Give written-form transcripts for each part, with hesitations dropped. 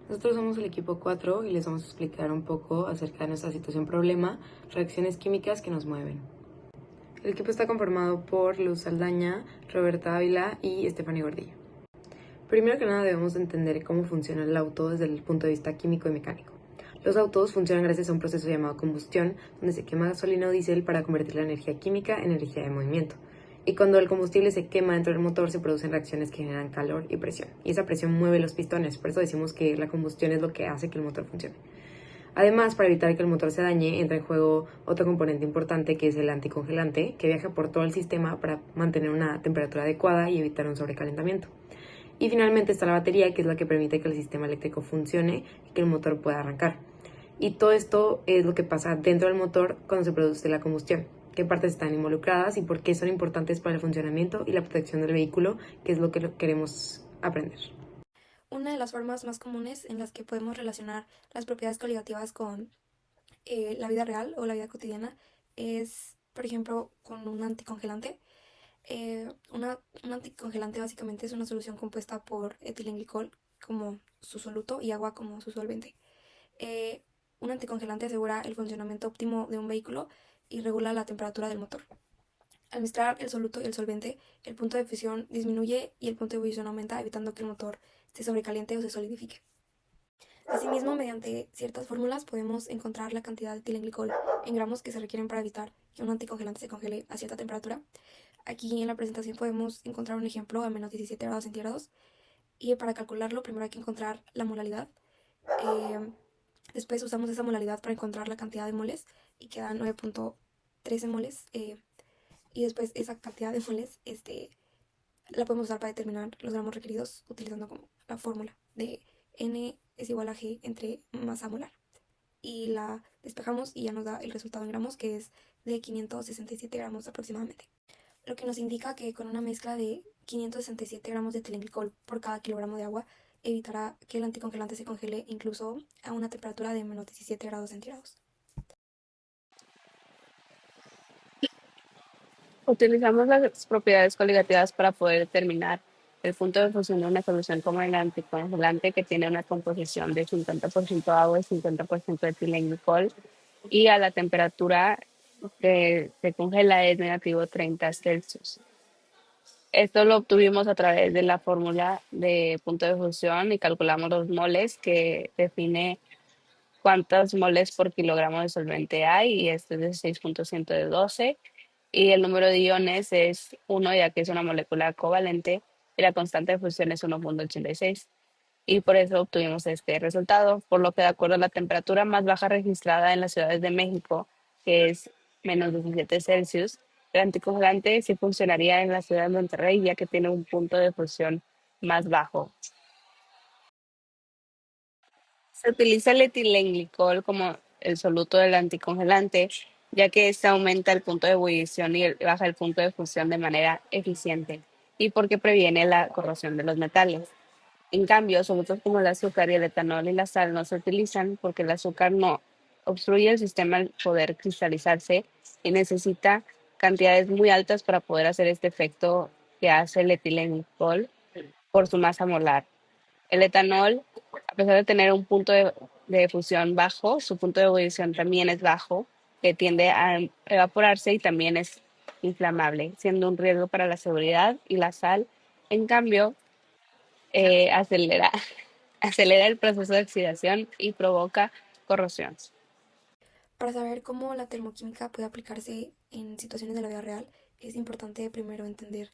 Nosotros somos el equipo 4 y les vamos a explicar un poco acerca de nuestra situación problema, reacciones químicas que nos mueven. El equipo está conformado por Luz Saldaña, Roberta Ávila y Estefany Gordillo. Primero que nada debemos entender cómo funciona el auto desde el punto de vista químico y mecánico. Los autos funcionan gracias a un proceso llamado combustión, donde se quema gasolina o diésel para convertir la energía química en energía de movimiento. Y cuando el combustible se quema dentro del motor, se producen reacciones que generan calor y presión. Y esa presión mueve los pistones, por eso decimos que la combustión es lo que hace que el motor funcione. Además, para evitar que el motor se dañe, entra en juego otro componente importante que es el anticongelante, que viaja por todo el sistema para mantener una temperatura adecuada y evitar un sobrecalentamiento. Y finalmente está la batería, que es la que permite que el sistema eléctrico funcione y que el motor pueda arrancar. Y todo esto es lo que pasa dentro del motor cuando se produce la combustión, qué partes están involucradas y por qué son importantes para el funcionamiento y la protección del vehículo, que es lo que queremos aprender. Una de las formas más comunes en las que podemos relacionar las propiedades coligativas con la vida real o la vida cotidiana es, por ejemplo, con un anticongelante. Un anticongelante básicamente es una solución compuesta por etilenglicol como su soluto y agua como su solvente. Eh, un anticongelante asegura el funcionamiento óptimo de un vehículo y regula la temperatura del motor. Al mezclar el soluto y el solvente, el punto de fusión disminuye y el punto de ebullición aumenta, evitando que el motor se sobrecaliente o se solidifique. Asimismo, mediante ciertas fórmulas podemos encontrar la cantidad de etilenglicol en gramos que se requieren para evitar que un anticongelante se congele a cierta temperatura. Aquí en la presentación podemos encontrar un ejemplo a menos 17 grados centígrados y para calcularlo primero hay que encontrar la molaridad. Eh, Después usamos esa molaridad para encontrar la cantidad de moles y quedan 9.13 moles. Y después esa cantidad de moles la podemos usar para determinar los gramos requeridos utilizando como la fórmula de N es igual a G entre masa molar. Y la despejamos y ya nos da el resultado en gramos, que es de 567 gramos aproximadamente. Lo que nos indica que con una mezcla de 567 gramos de etilenglicol por cada kilogramo de agua evitará que el anticongelante se congele incluso a una temperatura de menos 17 grados centígrados. Utilizamos las propiedades coligativas para poder determinar el punto de fusión de una solución como el anticongelante, que tiene una composición de 50% agua y 50% de etilenglicol, y a la temperatura que se congela es negativo 30 Celsius. Esto lo obtuvimos a través de la fórmula de punto de fusión y calculamos los moles, que define cuántos moles por kilogramo de solvente hay, y este es de 6.112 de 12, y el número de iones es 1, ya que es una molécula covalente, y la constante de fusión es 1.86, y por eso obtuvimos este resultado, por lo que de acuerdo a la temperatura más baja registrada en las ciudades de México, que es menos 17 Celsius, el anticongelante sí funcionaría en la ciudad de Monterrey, ya que tiene un punto de fusión más bajo. Se utiliza el etilenglicol como el soluto del anticongelante, ya que este aumenta el punto de ebullición y baja el punto de fusión de manera eficiente, y porque previene la corrosión de los metales. En cambio, solutos como el azúcar y el etanol y la sal no se utilizan porque el azúcar no obstruye el sistema al poder cristalizarse y necesita cantidades muy altas para poder hacer este efecto que hace el etilenglicol por su masa molar. El etanol, a pesar de tener un punto de fusión bajo, su punto de ebullición también es bajo, que tiende a evaporarse y también es inflamable, siendo un riesgo para la seguridad. Y la sal, en cambio, acelera, acelera el proceso de oxidación y provoca corrosión. Para saber cómo la termoquímica puede aplicarse en situaciones de la vida real, es importante primero entender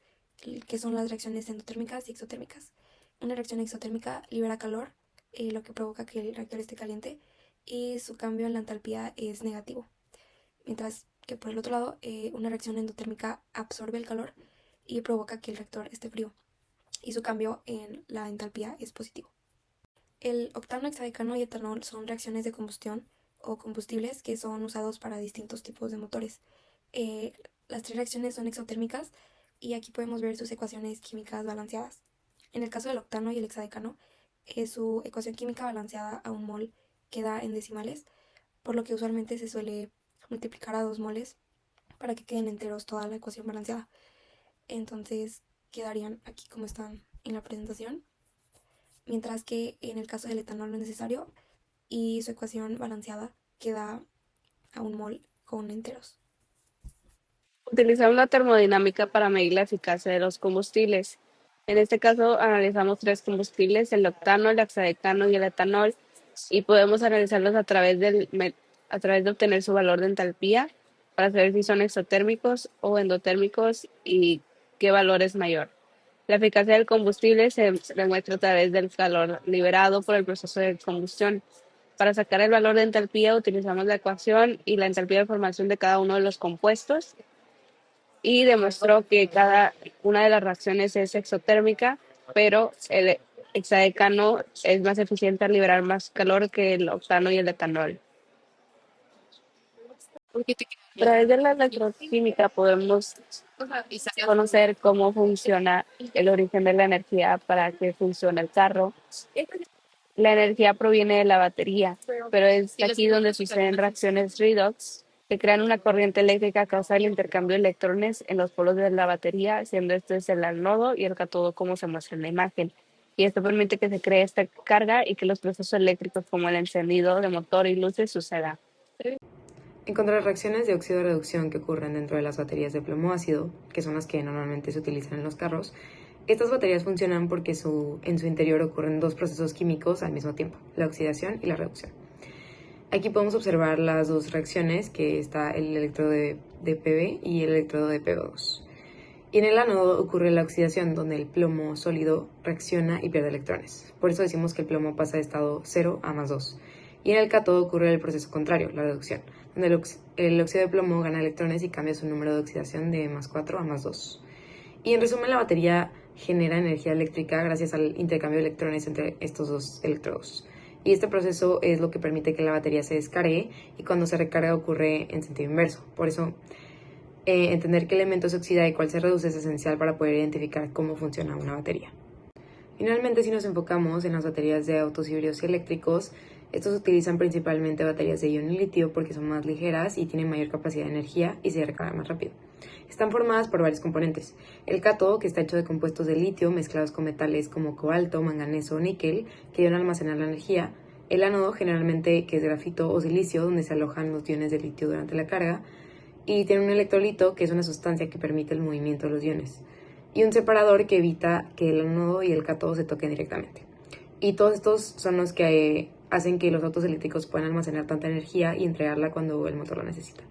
qué son las reacciones endotérmicas y exotérmicas. Una reacción exotérmica libera calor, lo que provoca que el reactor esté caliente y su cambio en la entalpía es negativo. Mientras que por el otro lado, una reacción endotérmica absorbe el calor y provoca que el reactor esté frío y su cambio en la entalpía es positivo. El octano, hexadecano y etanol son reacciones de combustión o combustibles que son usados para distintos tipos de motores. Eh, las tres reacciones son exotérmicas y aquí podemos ver sus ecuaciones químicas balanceadas. En el caso del octano y el hexadecano, su ecuación química balanceada a un mol queda en decimales, por lo que usualmente se suele multiplicar a 2 moles para que queden enteros toda la ecuación balanceada. Entonces quedarían aquí como están en la presentación. mientras que en el caso del etanol no es necesario y su ecuación balanceada queda a 1 mol con enteros. Utilizamos la termodinámica para medir la eficacia de los combustibles. En este caso, analizamos tres combustibles, el octano, el hexadecano y el etanol, y podemos analizarlos a través de obtener su valor de entalpía para saber si son exotérmicos o endotérmicos y qué valor es mayor. La eficacia del combustible se demuestra a través del calor liberado por el proceso de combustión. Para sacar el valor de entalpía utilizamos la ecuación y la entalpía de formación de cada uno de los compuestos y demostró que cada una de las reacciones es exotérmica, pero el hexadecano es más eficiente al liberar más calor que el octano y el etanol. A través de la electroquímica podemos conocer cómo funciona el origen de la energía para que funcione el carro. La energía proviene de la batería, pero es aquí donde suceden reacciones redox que crean una corriente eléctrica a causa del intercambio de electrones en los polos de la batería, siendo este es el ánodo y el cátodo como se muestra en la imagen. Y esto permite que se cree esta carga y que los procesos eléctricos como el encendido de motor y luces sucedan. En cuanto a las reacciones de óxido de reducción que ocurren dentro de las baterías de plomo ácido, que son las que normalmente se utilizan en los carros, estas baterías funcionan porque en su interior ocurren dos procesos químicos al mismo tiempo, la oxidación y la reducción. Aquí podemos observar las dos reacciones, que está el electrodo de Pb y el electrodo de Pb2. Y en el ánodo ocurre la oxidación, donde el plomo sólido reacciona y pierde electrones. Por eso decimos que el plomo pasa de estado 0 a +2. Y en el cátodo ocurre el proceso contrario, la reducción, donde el óxido de plomo gana electrones y cambia su número de oxidación de +4 a +2. Y en resumen, la batería genera energía eléctrica gracias al intercambio de electrones entre estos dos electrodos. Y este proceso es lo que permite que la batería se descargue, y cuando se recarga ocurre en sentido inverso. Por eso, entender qué elemento se oxida y cuál se reduce es esencial para poder identificar cómo funciona una batería. Finalmente, si nos enfocamos en las baterías de autos híbridos y eléctricos, estos utilizan principalmente baterías de iones litio porque son más ligeras y tienen mayor capacidad de energía y se recargan más rápido. Están formadas por varios componentes. El cátodo, que está hecho de compuestos de litio mezclados con metales como cobalto, manganeso o níquel, que ayudan a almacenar la energía. El ánodo, generalmente, que es grafito o silicio, donde se alojan los iones de litio durante la carga. Y tiene un electrolito, que es una sustancia que permite el movimiento de los iones. Y un separador que evita que el ánodo y el cátodo se toquen directamente. Y todos estos son los que hacen que los autos eléctricos puedan almacenar tanta energía y entregarla cuando el motor la necesita.